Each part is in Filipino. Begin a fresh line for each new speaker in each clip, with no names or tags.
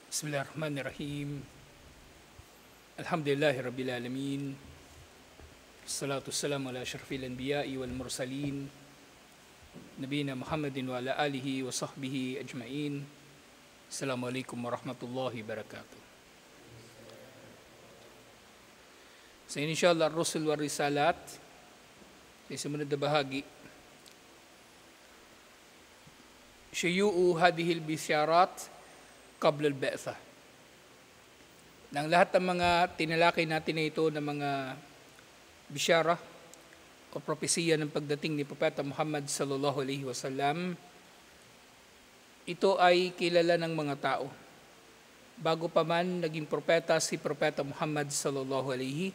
Bismillahirrahmanirrahim. Alhamdulillahi Rabbil Alamin. Assalatu wassalamu ala asyrafil anbiya'i wal mursalin. Nabiyina Muhammadin wa ala alihi wa sahbihi ajma'in. Assalamualaikum warahmatullahi wabarakatuh. So inshallah ar-rusul wa risalat. Sa sumunod na bahagi. Syuyu'u hadihil bisyarat qabla al-ba'tha. Nang lahat ng mga tinalakay natin na ito ng mga bisyara o propesiya ng pagdating ni Propeta Muhammad sallallahu alaihi wasallam, ito ay kilala ng mga tao. Bago pa man naging propeta si Propeta Muhammad sallallahu alaihi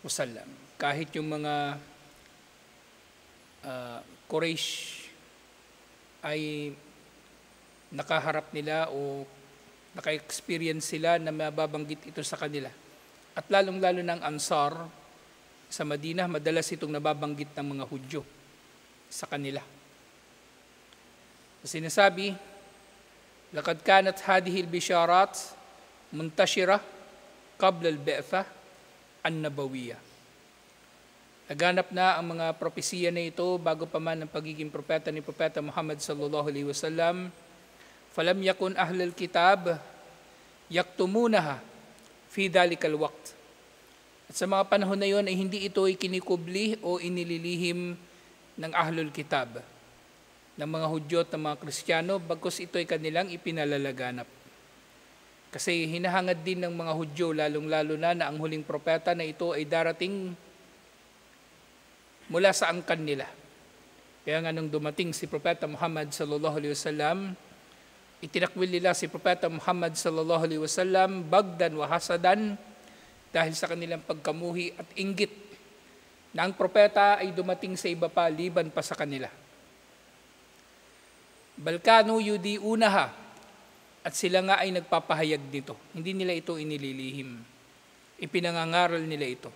wasallam. Kahit yung mga Quraysh ay nakaharap nila o naka-experience sila na mababanggit ito sa kanila. At lalong-lalo ng Ansar sa Madinah, madalas itong nababanggit ng mga Hudyo sa kanila. Sinasabi, "Laqad kanat hadhihi al-bisharat muntashira qabla al-ba'tha an-nabawiyya." Naganap na ang mga propesiya na ito bago pa man ang pagiging propeta ni Propeta Muhammad sallallahu alaihi wasallam. Falam yakun ahlul kitab yaktumunaha fi dhalikal waqt. At sa mga panahon na yon ay hindi ito kinikubli o inililihim ng ahlul kitab, ng mga Hudyo at ng mga Kristiyano, bagkus ito ay kanilang ipinalalaganap. Kasi hinahangad din ng mga Hudyo, lalong-lalo na ang huling propeta na ito ay darating mula sa angkan nila. Kaya nga nung dumating si Propeta Muhammad sallallahu alaihi wasallam, itinakwil nila si Propeta Muhammad sallallahu alaihi wasallam bagdan wa hasadan dahil sa kanilang pagkamuhi at inggit na ang propeta ay dumating sa iba pa liban pa sa kanila. Balkanu yudiunaha, at sila nga ay nagpapahayag dito. Hindi nila ito inililihim. Ipinangangaral nila ito.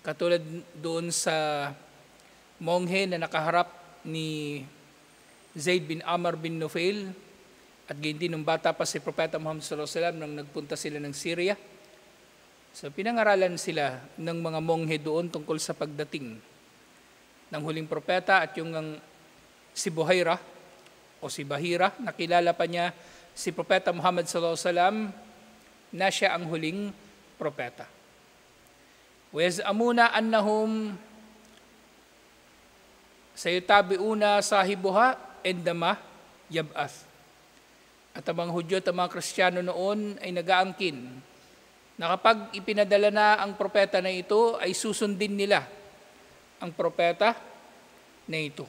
Katulad doon sa monghe na nakaharap ni Zaid bin Amr bin Nufail, at gayon din nung bata pa si Propeta Muhammad sallallahu alaihi wasallam nang nagpunta sila ng Syria. So pinangaralan sila ng mga monghe doon tungkol sa pagdating ng huling propeta, at yung si Buhaira o si Bahira, nakilala pa niya si Propeta Muhammad sallallahu alaihi wasallam na siya ang huling propeta. Wa yaz'amuna annahum sayutabi'una sahibuha indama yab'ath. At ang mga Hudyo at ang mga Kristiyano noon ay nag-aangkin na kapag ipinadala na ang propeta na ito, ay susundin nila ang propeta na ito.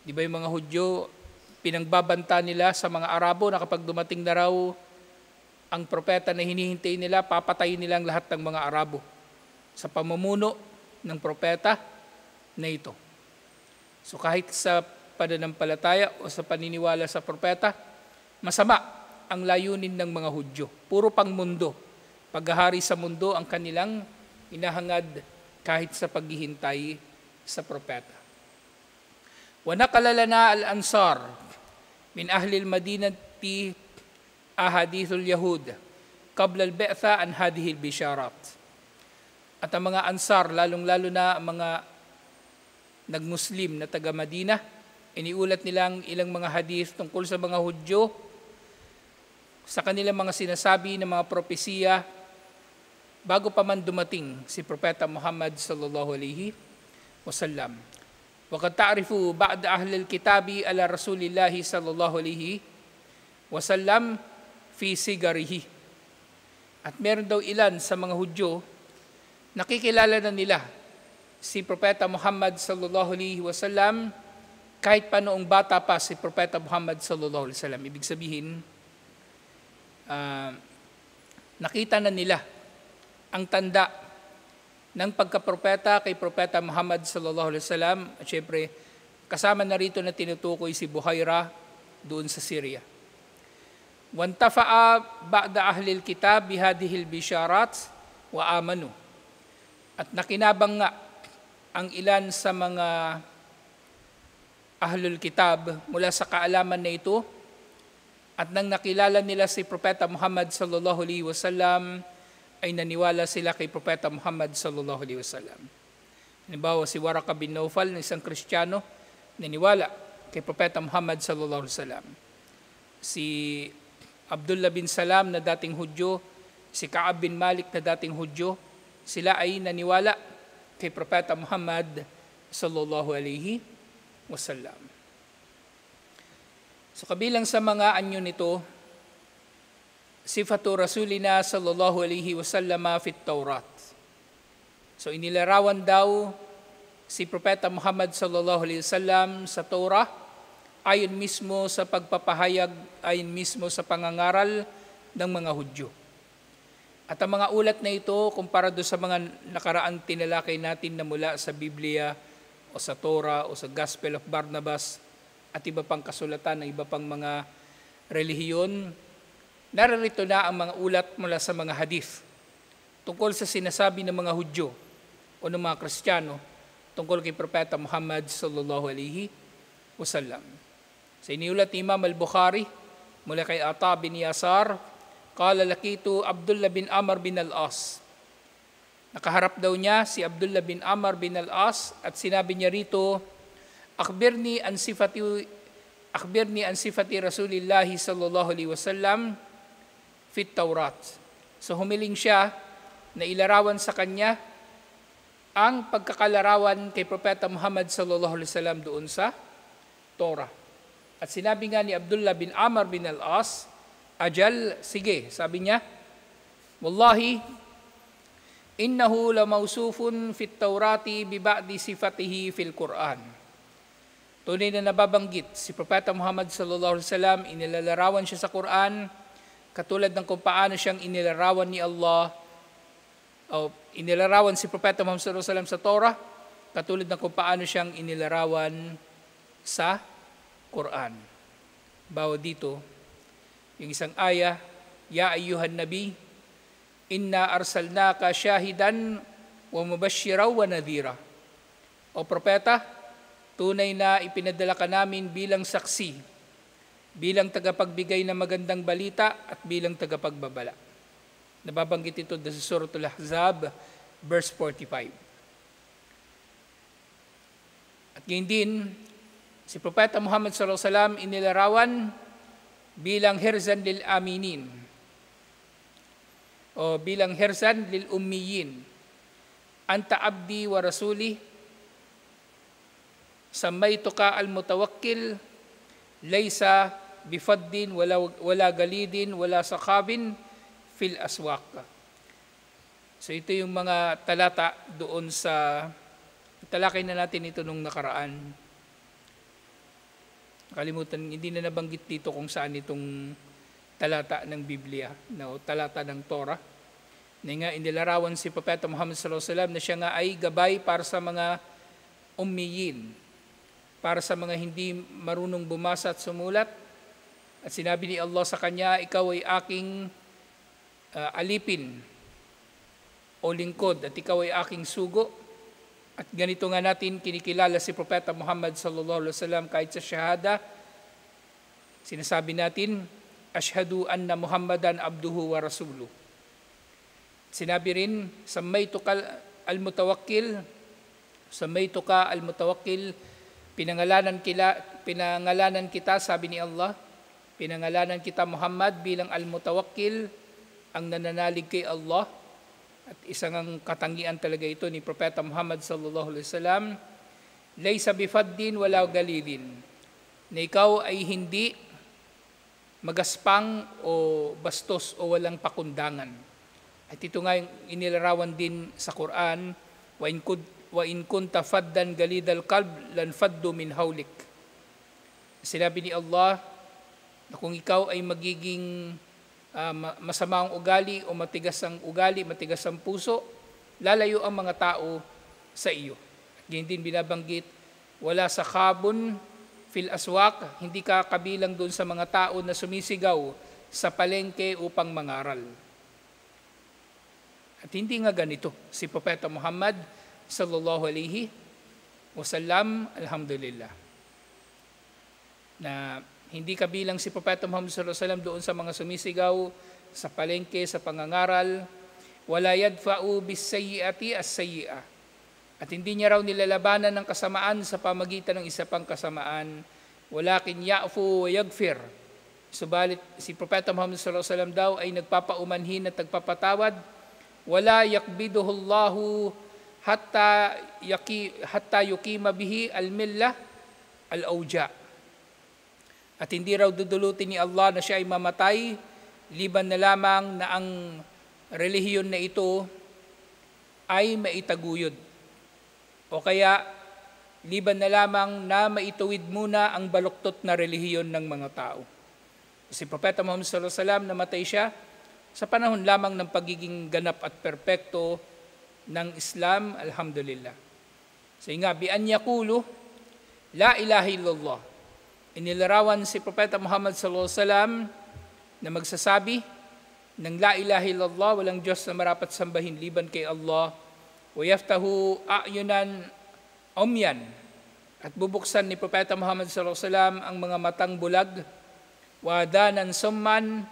Di ba yung mga Hudyo, pinangbabanta nila sa mga Arabo na kapag dumating na raw ang propeta na hinihintay nila, papatayin nila ang lahat ng mga Arabo sa pamumuno ng propeta na ito. So kahit sa pananampalataya o sa paniniwala sa propeta, masama ang layunin ng mga Hudyo. Puro pang mundo. Paghahari sa mundo ang kanilang inahangad kahit sa paghihintay sa propeta. Wa naqalalana al-ansar min ahli al-madinati ahadithul yahud qabla al-ba'tha an hadhihi al-bisharat. At ang mga ansar, lalong-lalo na ang mga nag-Muslim na taga-Madina, iniulat nilang ilang mga hadith tungkol sa mga Hudyo sa kanilang mga sinasabi ng mga propesiya bago pa man dumating si Propeta Muhammad sallallahu alaihi wasallam. Wa qad ta'rifu ba'da ahli al-kitabi ala Rasulillahi sallallahu alaihi wasallam fi sigarihi. At meron daw ilan sa mga Hudyo, nakikilala na nila si Propeta Muhammad sallallahu alaihi wasallam kahit pa noong bata pa si Propeta Muhammad sallallahu alaihi wasallam. Ibig sabihin, nakita na nila ang tanda ng pagkapropeta kay Propeta Muhammad sallallahu alaihi wasallam, at syempre kasama na rito na tinutukoy si Buhaira doon sa Syria. Wantafa'a ba'da ahli al-kitab bihadhihi al-bisharat wa amanu. At nakinabang nga ang ilan sa mga ahlul kitab mula sa kaalaman na ito At nang nakilala nila si Propeta Muhammad sallallahu alaihi wasallam, ay naniwala sila kay Propeta Muhammad sallallahu alaihi wasallam. Halimbawa si Waraka bin Naufal, na isang Kristiyano, naniwala kay Propeta Muhammad sallallahu alaihi wasallam. Si Abdullah bin Salam na dating Hudyo, si Ka'ab bin Malik na dating Hudyo, sila ay naniwala kay Propeta Muhammad sallallahu alaihi wasallam. So kabilang sa mga anyo nito, sifatu Rasulina sallallahu alaihi wasallam fit Taurat. So inilarawan daw si Propeta Muhammad sallallahu alaihi wasallam sa Torah ayon mismo sa pagpapahayag, ayon mismo sa pangangaral ng mga Hudyo. At ang mga ulat na ito, kumpara doon sa mga nakaraang tinalakay natin na mula sa Biblia o sa Torah o sa Gospel of Barnabas at iba pang kasulatan ng iba pang mga relihiyon, narito na ang mga ulat mula sa mga hadith tungkol sa sinasabi ng mga Hudyo o ng mga Kristiyano tungkol kay Propeta Muhammad sallallahu alaihi wasallam. Sa iniulat ni Imam al-Bukhari mula kay Ata bin Yasar, qala lakitu Abdullah bin Amr bin al-As. Nakaharap daw niya si Abdullah bin Amr bin al-As at sinabi niya rito, Akhbirni an sifati Rasulillah sallallahu alaihi wasallam fit Taurat. So humiling siya na ilarawan sa kanya ang pagkakalarawan kay Propeta Muhammad sallallahu alaihi wasallam doon sa Torah. At sinabi nga ni Abdullah bin Amr bin al-As, ajal, sige, sabi niya, wallahi, innahu la mausufun fit Taurati bi ba'di sifatihi fil Quran. Tunay na nababanggit si Propeta Muhammad sallallahu alaihi wasallam, inilalarawan siya sa Quran, katulad ng kung paano siyang inilarawan ni Allah, o inilarawan si Propeta Muhammad sallallahu alaihi wasallam sa Torah, katulad ng kung paano siyang inilarawan sa Quran. Bawa dito, yung isang aya, Ya ayyuhan nabi, inna arsalnaka syahidan wa mubashshiraw wa nadhira. O propeta, tunay na ipinadala ka namin bilang saksi, bilang tagapagbigay ng magandang balita at bilang tagapagbabala. Nababanggit ito sa Suratul Ahzab, verse 45. At ngayon din, si Propeta Muhammad sallallahu alaihi wasallam inilarawan bilang hirzan lil aminin o bilang hirzan lil ummiyin. Anta abdi wa rasuli, sammaytuka al-mutawakkil, laysa bifaddin wala galidin wala sakabin fil aswaq. So ito yung mga talata doon sa, talakay na natin ito nung nakaraan. Kalimutan, hindi na nabanggit dito kung saan itong talata ng Biblia, no, talata ng Torah. Na nga inilarawan si Propeta Muhammad sallallahu alaihi wasallam na siya nga ay gabay para sa mga ummiyin, para sa mga hindi marunong bumasa at sumulat. At sinabi ni Allah sa kanya, ikaw ay aking alipin o lingkod at ikaw ay aking sugo. At ganito nga natin kinikilala si Propeta Muhammad sallallahu alaihi wasallam kahit sa shahada. Sinasabi natin, ashhadu anna Muhammadan abduhu wa rasuluh. Sinabi rin, sammaytuka al-mutawakkil, pinangalanan kita, sabi ni Allah, pinangalanan kita Muhammad bilang al-mutawakkil, ang nananalig kay Allah. At isang katangian talaga ito ni Propeta Muhammad sallallahu alaihi wasallam, laysa bifaddin wala galidin, na ikaw ay hindi magaspang o bastos o walang pakundangan. At ito nga yung inilarawan din sa Quran, wa in kunta faddan galidal qalb lan faddu min hawlik. Sinabi ni Allah na kung ikaw ay magiging masama ang ugali o matigas ang ugali, matigas ang puso, lalayo ang mga tao sa iyo. At ganyan din binabanggit, wala sa khabun fil aswaq, hindi ka kabilang doon sa mga tao na sumisigaw sa palengke upang mangaral. At hindi nga ganito si Propeta Muhammad sallallahu alaihi wasallam, alhamdulillah, na Hindi kabilang si Propeta Muhammad sallallahu alaihi wasallam doon sa mga sumisigaw sa palengke, sa pangangaral. Wala yadfa'u bis-sayyi'ati as-sayyi'ah. At hindi niya raw nilalabanan ng kasamaan sa pamagitan ng isa pang kasamaan. Walakin ya'fu wa yaghfir. Subalit si Propeta Muhammad sallallahu alaihi wasallam daw ay nagpapaumanhin at nagpapatawad. Wala yakbiduhu Allahu hatta yuqima bihi al-millah al-awja. At hindi raw dudulutin ni Allah na siya ay mamatay, liban na lamang na ang relihiyon na ito ay maitaguyod. O kaya, liban na lamang na maituwid muna ang baluktot na relihiyon ng mga tao. Si Propeta Muhammad sallallahu alaihi wasallam namatay siya sa panahon lamang ng pagiging ganap at perpekto ng Islam, alhamdulillah. So nga, bi an yaqulu, la ilaha illallah. Inilarawan si Propeta Muhammad sallallahu alaihi wasallam na magsasabi ng la ilaha illallah, walang Diyos na marapat sambahin liban kay Allah, wa yaftahu a'yunan umyan, at bubuksan ni Propeta Muhammad sallallahu alaihi wasallam ang mga matang bulag, wa adanan summan,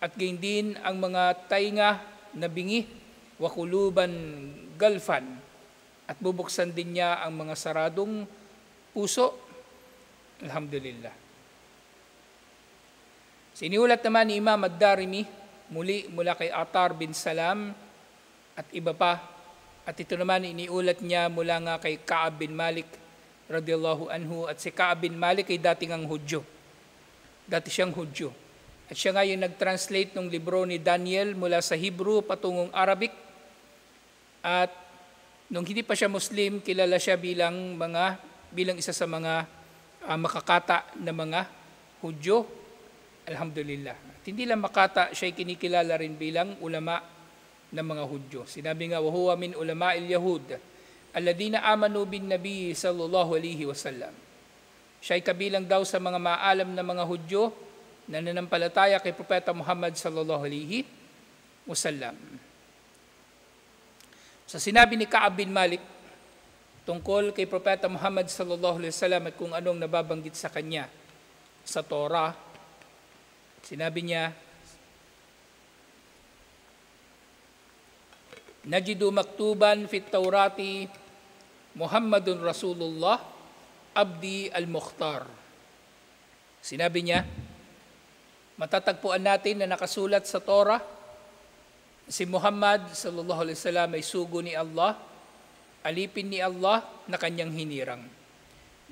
at gayon din ang mga tainga na bingi, wa quluban galfan, at bubuksan din niya ang mga saradong puso. Alhamdulillah. Siniulat naman ni Imam ad-Darimi mula kay Atar bin Salam at iba pa, at ito naman iniulat niya mula nga kay Ka'ab bin Malik radiyallahu anhu, at si Ka'ab bin Malik ay dating ang Hudyo. Dati siyang Hudyo. At siya nga yung nag-translate ng libro ni Daniel mula sa Hebrew patungong Arabic. At nung hindi pa siya Muslim, kilala siya bilang isa sa mga makakata na mga Hudyo. Alhamdulillah. At hindi lang makata, siya ay kinikilala rin bilang ulama ng mga Hudyo. Sinabi nga, wa huwa min ulama'il Yahud alladhina amanu bin Nabi sallallahu alaihi wasallam. Siya ay kabilang daw sa mga maalam na mga Hudyo na nanampalataya kay Propeta Muhammad sallallahu alaihi wasallam. Sa sinabi ni Ka'ab bin Malik tungkol kay Propeta Muhammad sallallahu alaihi wasallam at kung anong nababanggit sa kanya sa Torah, sinabi niya, najidu maktuban fit Taurati Muhammadun Rasulullah Abdi al-Mukhtar. Sinabi niya, matatagpuan natin na nakasulat sa Torah, si Muhammad sallallahu alaihi wasallam ay sugo ni Allah, alipin ni Allah na kanyang hinirang.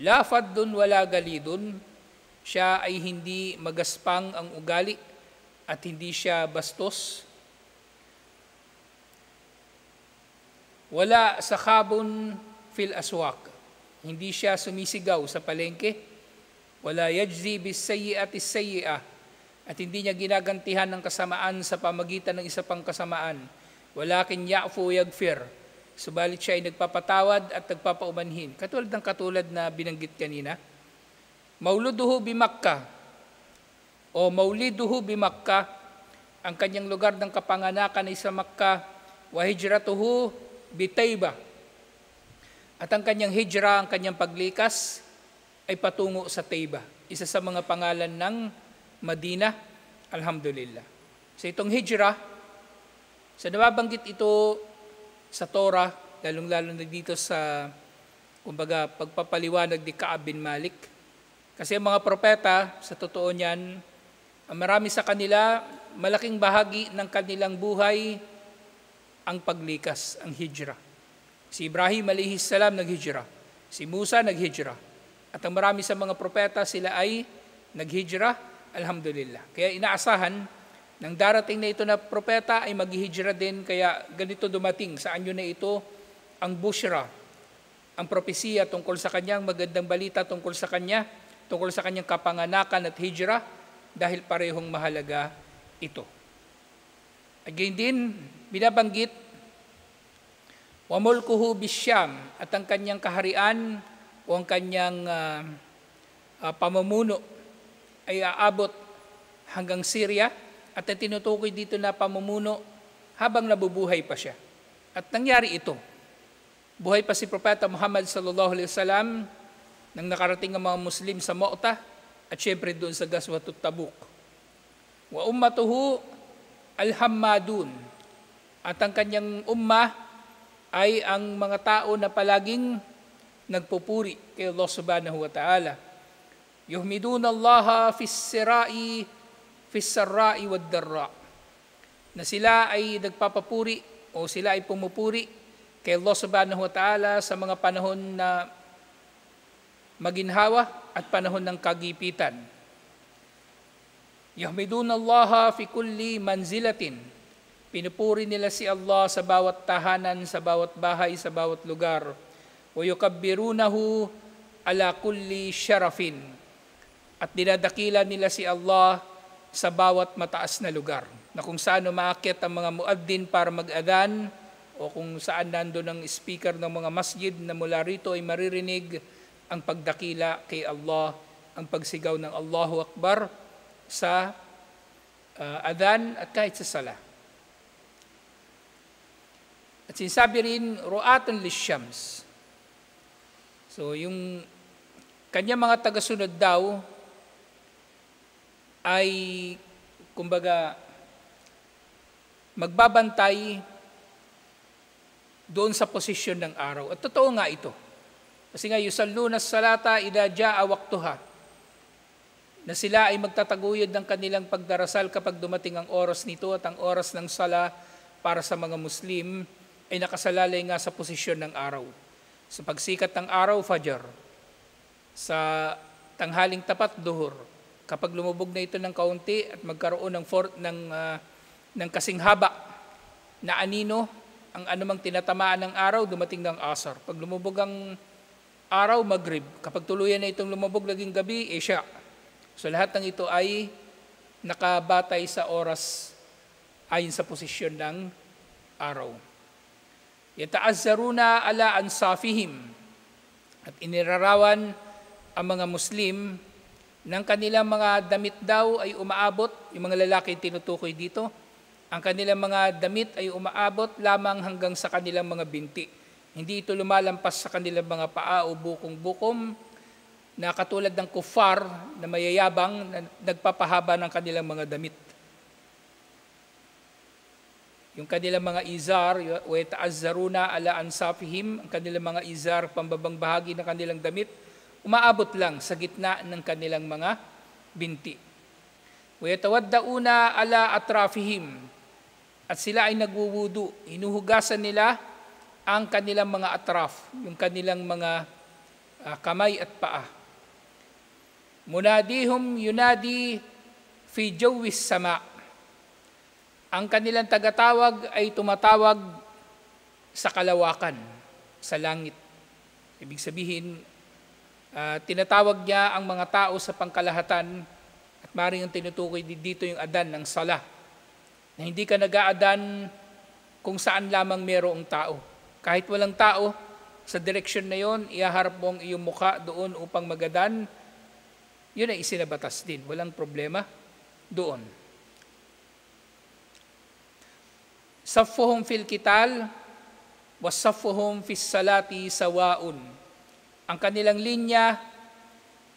La faddun wala galidun, siya ay hindi magaspang ang ugali at hindi siya bastos. Wala sakhabun fil aswaq, hindi siya sumisigaw sa palengke. Wala yajzi bis sayyi'ati sayyi'ah, at hindi niya ginagantihan ng kasamaan sa pamagitan ng isa pang kasamaan. Walakin ya'fu yaghfir, subalit siya ay nagpapatawad at nagpapaumanhin. Katulad na binanggit kanina. Mauluduhu bi Makkah, o mauliduhu bi Makkah, ang kanyang lugar ng kapanganakan ay sa Makkah. Wa hijratuhu bi Taybah, at ang kanyang hijra, ang kanyang paglikas ay patungo sa Taybah, isa sa mga pangalan ng Madina. Alhamdulillah. So itong hijra, sa nababanggit ito sa Torah, lalong-lalo na dito sa, kumbaga, pagpapaliwanag ni Ka'ab bin Malik. Kasi ang mga propeta, sa totoo niyan, marami sa kanila, malaking bahagi ng kanilang buhay ang paglikas, ang hijra. Si Ibrahim alayhis salam naghijra, si Musa naghijra, at ang marami sa mga propeta, sila ay naghijra. Alhamdulillah. Kaya inaasahan ng darating na ito na propeta ay maghihijra din, kaya ganito dumating sa anyo na ito ang bushra, ang propesiya tungkol sa kanyang magandang balita tungkol sa kanyang kapanganakan at hijra, dahil parehong mahalaga ito. Again din, binabanggit, wa mulkuhu bisyam, at ang kanyang kaharian o ang kanyang pamumuno ay aabot hanggang Syria, at ang tinutukoy dito na pamumuno habang nabubuhay pa siya. At nangyari ito. Buhay pa si Propeta Muhammad sallallahu alaihi wasallam nang nakarating ang mga Muslim sa Mu'tah, at syempre doon sa Gazwatut Tabuk. Wa ummatuhu al-hammadun, at ang kanyang ummah ay ang mga tao na palaging nagpupuri kay Allah subhanahu wa ta'ala. Yuhmiduna Allah fis sarra'i wad darra, na sila ay nagpapapuri o sila ay pumupuri kay Allah subhanahu wa ta'ala sa mga panahon na maginhawa at panahon ng kagipitan. Yuhmiduna Allah fi kulli manzilatin, pinupuri nila si Allah sa bawat tahanan, sa bawat bahay, sa bawat lugar. Wa yukabbirunahu ala kulli syarafin, at dinadakila nila si Allah sa bawat mataas na lugar, na kung saan umaakyat ang mga muaddin para mag-adhan, o kung saan nandun ang speaker ng mga masjid na mula rito ay maririnig ang pagdakila kay Allah, ang pagsigaw ng Allahu Akbar sa adhan at kahit sa sala. At sinasabi rin, ru'atun lisyams. So yung kanya mga tagasunod daw ay kumbaga magbabantay doon sa posisyon ng araw. At totoo nga ito. Kasi nga, yusalluna salata idha jaa waqtuha, na sila ay magtataguyod ng kanilang pagdarasal kapag dumating ang oras nito, at ang oras ng sala para sa mga Muslim ay nakasalalay nga sa posisyon ng araw. Sa pagsikat ng araw, Fajr. Sa tanghaling tapat, Duhur. Kapag lumubog na ito ng kaunti at magkaroon ng kasing haba na anino, ang anumang tinatamaan ng araw, dumating ng Asar. Pag lumubog ang araw, Maghrib. Kapag tuluyan na itong lumubog naging gabi, Isya. So lahat ng ito ay nakabatay sa oras ayon sa posisyon ng araw. Yata'azzaruna ala ansafihim, at inirarawan ang mga Muslim ng kanilang mga damit daw ay umaabot, yung mga lalaki tinutukoy dito, ang kanilang mga damit ay umaabot lamang hanggang sa kanilang mga binti. Hindi ito lumalampas sa kanilang mga paa o bukong-bukom, na katulad ng kuffar na mayayabang na nagpapahaba ng kanilang mga damit. Yung kanilang mga izar, wa ta'azzaruna ala ansafihim, ang kanilang mga izar, pambabang bahagi ng kanilang damit, umaabot lang sa gitna ng kanilang mga binti. Wa yatawaddauna ala atrafihim, at sila ay nagwuwudu, hinuhugasan nila ang kanilang mga atraf, yung kanilang mga kamay at paa. Munadihum yunadi fi jawwis sama, ang kanilang tagatawag ay tumatawag sa kalawakan, sa langit. Ibig sabihin, tinatawag niya ang mga tao sa pangkalahatan, at maaaring ang tinutukoy dito yung adan ng sala, na hindi ka nag-aadan kung saan lamang mayroong tao. Kahit walang tao, sa direksyon na yon, ihaharap mo ang iyong mukha doon upang magadan, yun ay isinabatas din. Walang problema doon. Saffuhum fil kital, wasaffuhum fis salati sawaun. Ang kanilang linya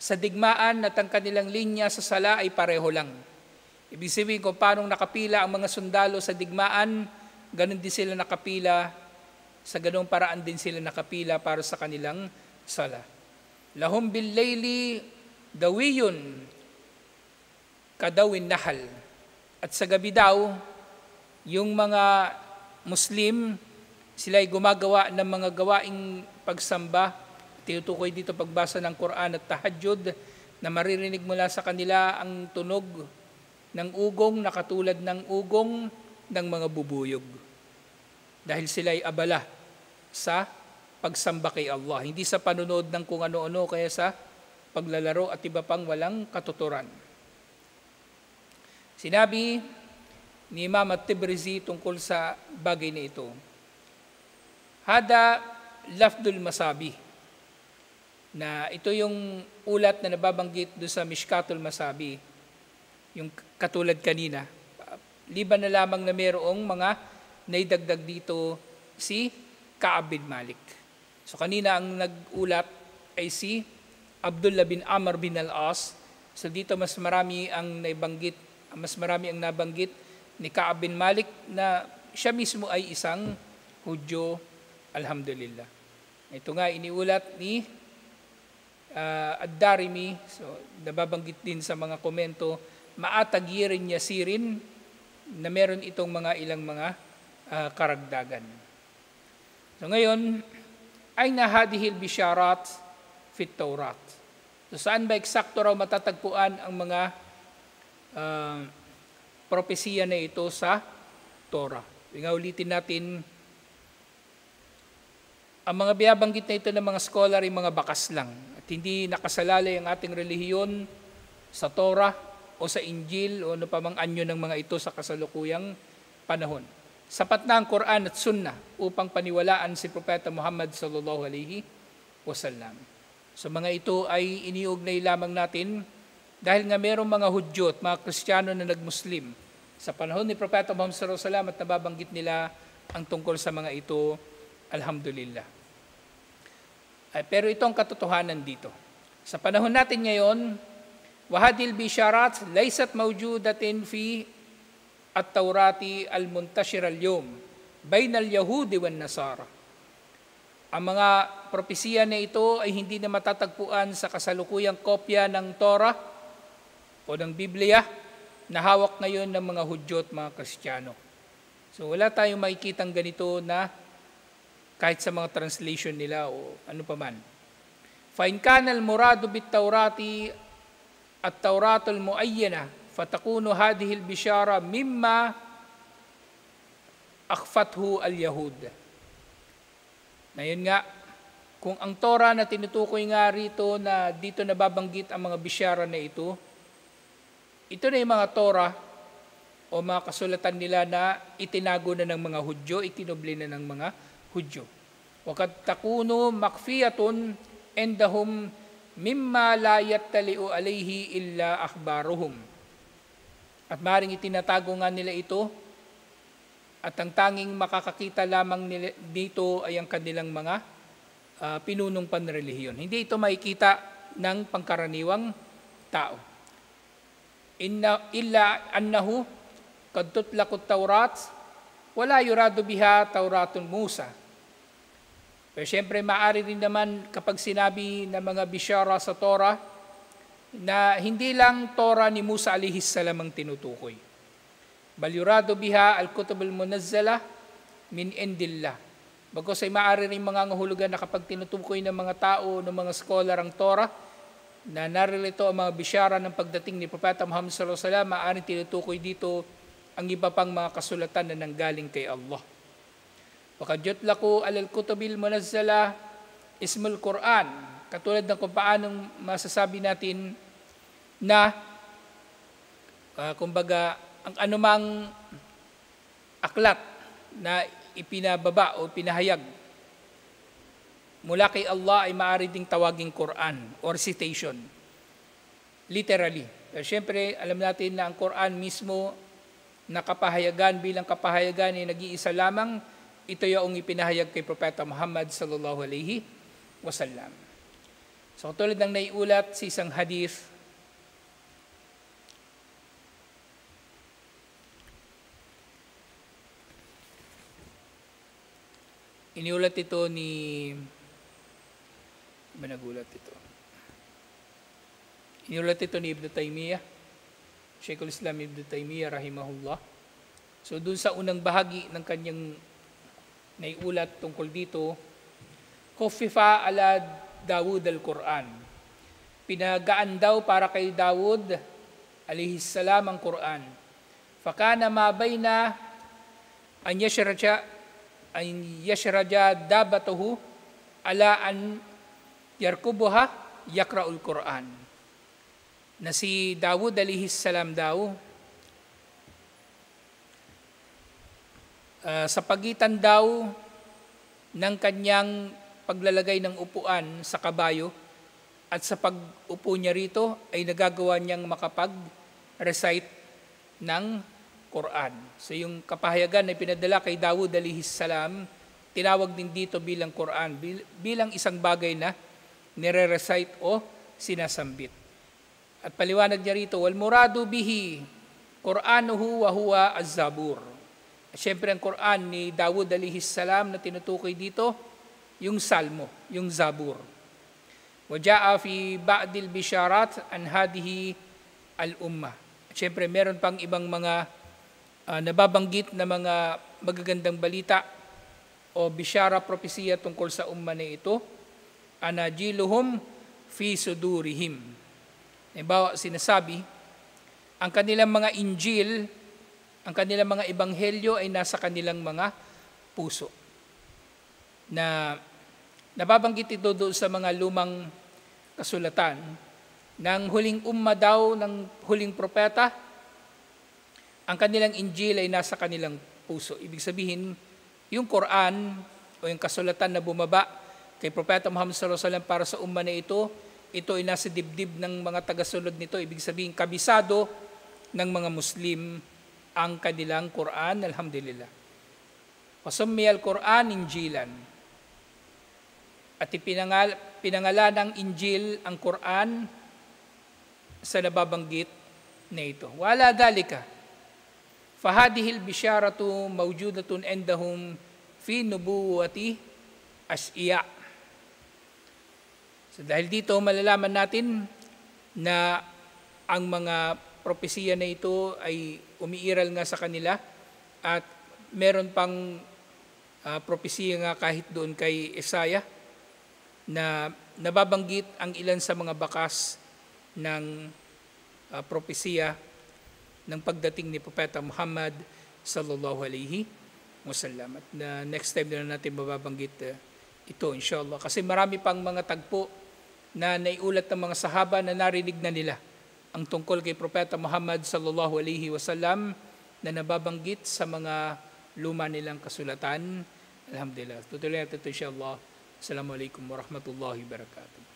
sa digmaan at ang kanilang linya sa sala ay pareho lang. Ibig sabihin kung paano nakapila ang mga sundalo sa digmaan, ganun din sila nakapila, sa ganung paraan din sila nakapila para sa kanilang sala. Lahum bil layli dawiyun kadawin nahal. At sa gabi daw, yung mga Muslim, sila ay gumagawa ng mga gawaing pagsamba. Tinutukoy dito pagbasa ng Quran at tahajjud, na maririnig mula sa kanila ang tunog ng ugong na katulad ng ugong ng mga bubuyog. Dahil sila ay abala sa pagsamba kay Allah, hindi sa panunod ng kung ano-ano, kaya sa paglalaro at iba pang walang katuturan. Sinabi ni Imam At-Tibrizi tungkol sa bagay na ito, hada lafdul masabi, na ito yung ulat na nababanggit doon sa Mishkatul Masabi, yung katulad kanina. Liban na lamang na mayroong mga naidagdag dito si Ka'ab bin Malik. So kanina ang nag-ulat ay si Abdullah bin Amr bin al-As, So dito mas marami ang nabanggit ni Ka'ab bin Malik na siya mismo ay isang Hudyo, alhamdulillah. Ito nga iniulat ni Ad-Darimi, so nababanggit din sa mga komento, maatagirin niya sirin na meron itong mga ilang mga karagdagan. So ngayon, ay nahadihil bisharat fit Taurat. So saan ba eksakto raw matatagpuan ang mga propesiya na ito sa Torah? Ulitin natin, ang mga binabanggit na ito ng mga scholar ay mga bakas lang at hindi nakasalalay ang ating relihiyon sa Torah o sa Injil o ano pa mang anyo ng mga ito sa kasalukuyang panahon. Sapat na ang Quran at Sunnah upang paniwalaan si Propeta Muhammad sallallahu alaihi wasallam. So mga ito ay iniugnay lamang natin dahil nga mayroong mga Hudyo at mga Kristiyano na nagmuslim sa panahon ni Propeta Muhammad sallallahu alaihi wasallam at nababanggit nila ang tungkol sa mga ito, alhamdulillah. Pero ito ang katotohanan dito. Sa panahon natin ngayon, wahadil bisharat laysat mawjudatin fi at-Taurati al-muntashir al-yawm bayna al-Yahudi wan Nasara. Ang mga propesiya na ito ay hindi na matatagpuan sa kasalukuyang kopya ng Torah o ng Biblia na hawak ngayon ng mga Hudyo at mga Kristiyano. So wala tayong makikitang ganito na kahit sa mga translation nila o ano pa man. Fa in kana al-muradu bit-Taurati at-Tauratul muayyana fatakunu hadhihi al-bishara mimma akhfathu al-Yahud. Ngayon nga, kung ang Torah na tinutukoy nga rito na dito nababanggit ang mga bishara na ito na yung mga Torah o mga kasulatan nila na itinago na ng mga Hudyo, itinubli na ng mga Hudyo. Wakad takunu makfiyatun endahum mimma la yattali'u alayhi illa akhbaruhum. At maring itinatago nga nila ito at ang tanging makakakita lamang nila dito ay ang kanilang mga pinunong panrelihiyon. Hindi ito makikita ng pangkaraniwang tao. Illa annahu qad tutlaqut Taurat wala yuradu biha Tauratul Musa. Pero siyempre maaari rin naman kapag sinabi ng mga bishara sa Torah na hindi lang Torah ni Musa alayhis salam ang tinutukoy. Bal yuradu biha al-kutub al-munazzala min indillah. Bagos ay maaari rin mga ngahulugan na kapag tinutukoy ng mga tao, ng mga scholar ang Torah, na narilito ang mga bishara ng pagdating ni Propeta Muhammad sallallahu alaihi wasallam, maaaring tinutukoy dito ang iba pang mga kasulatan na nanggaling kay Allah. Wakad yutlaqu alal kutubil munazzala ismul Quran. Katulad ng kung paanong masasabi natin na kumbaga ang anumang aklat na ipinababa o pinahayag mula kay Allah ay maaari ding tawaging Quran or citation. Literally. Pero siyempre, alam natin na ang Quran mismo na kapahayagan bilang kapahayagan ay nag-iisa lamang. Ito yung ipinahayag kay Propeta Muhammad sallallahu alaihi wasallam. So tulad ng naiulat sa isang hadith, iniulat ito ni Iniulat ito ni Ibn Taymiyyah, Sheikhul Islam Ibn Taymiyyah rahimahullah. So dun sa unang bahagi ng kanyang naiulat tungkol dito, Khufifa ala Dawud al-Quran. Pinagaan daw para kay Dawud alayhis salam ang Quran. Fakana ma bayna an yashraja dabatuhu ala an yarkubuha yakra'ul Quran. Na si Dawud alayhis salam daw sa pagitan daw ng kanyang paglalagay ng upuan sa kabayo at sa pag-upo niya rito ay nagagawa niyang makapag-recite ng Quran. So yung kapahayagan na pinadala kay Dawud alayhis salam, tinawag din dito bilang Quran, bilang isang bagay na nire-recite o sinasambit. At paliwanag niya rito, wal muradu bihi Qur'anuhu wa huwa az-Zabur. Siyempre ang Quran ni Dawud alayhis salam na tinutukoy dito, yung Salmo, yung Zabur. Wa jaa fi ba'dil bisharat an hadihi al-ummah. Siyempre meron pang ibang mga nababanggit na mga magagandang balita o bishara propesiya tungkol sa umma na ito. Anajiluhum fi sudurihim. Halimbawa, sinasabi, ang kanilang mga Injil, ang kanilang mga ebanghelyo ay nasa kanilang mga puso. Na nababanggit ito doon sa mga lumang kasulatan ng huling umma daw, ng huling propeta, ang kanilang Injil ay nasa kanilang puso. Ibig sabihin, yung Quran o yung kasulatan na bumaba kay Propeta Muhammad sallallahu alaihi wasallam para sa umma na ito ay nasa dibdib ng mga tagasunod nito. Ibig sabihin, kabisado ng mga Muslim ang kanilang Quran, alhamdulillah. Wasummi al-Quran Injilan. At pinangalan ng Injil ang Quran sa nababanggit na ito. Wala dalika. Fahadihil bisyaratu mawjudatun endahum fi nubuwati as'iya. So dahil dito malalaman natin na ang mga propesiya na ito ay umiiral nga sa kanila at meron pang propesiya nga kahit doon kay Isaiah na nababanggit ang ilan sa mga bakas ng propesiya ng pagdating ni Propeta Muhammad sallallahu alaihi wasallam. At next time na natin mababanggit ito inshallah kasi marami pang mga tagpo na naiulat ng mga sahaba na narinig na nila ang tungkol kay Propeta Muhammad sallallahu alaihi wasallam na nababanggit sa mga luma nilang kasulatan. Alhamdulillah. Tutuloy natin ito inshallah. Assalamualaikum warahmatullahi wabarakatuh.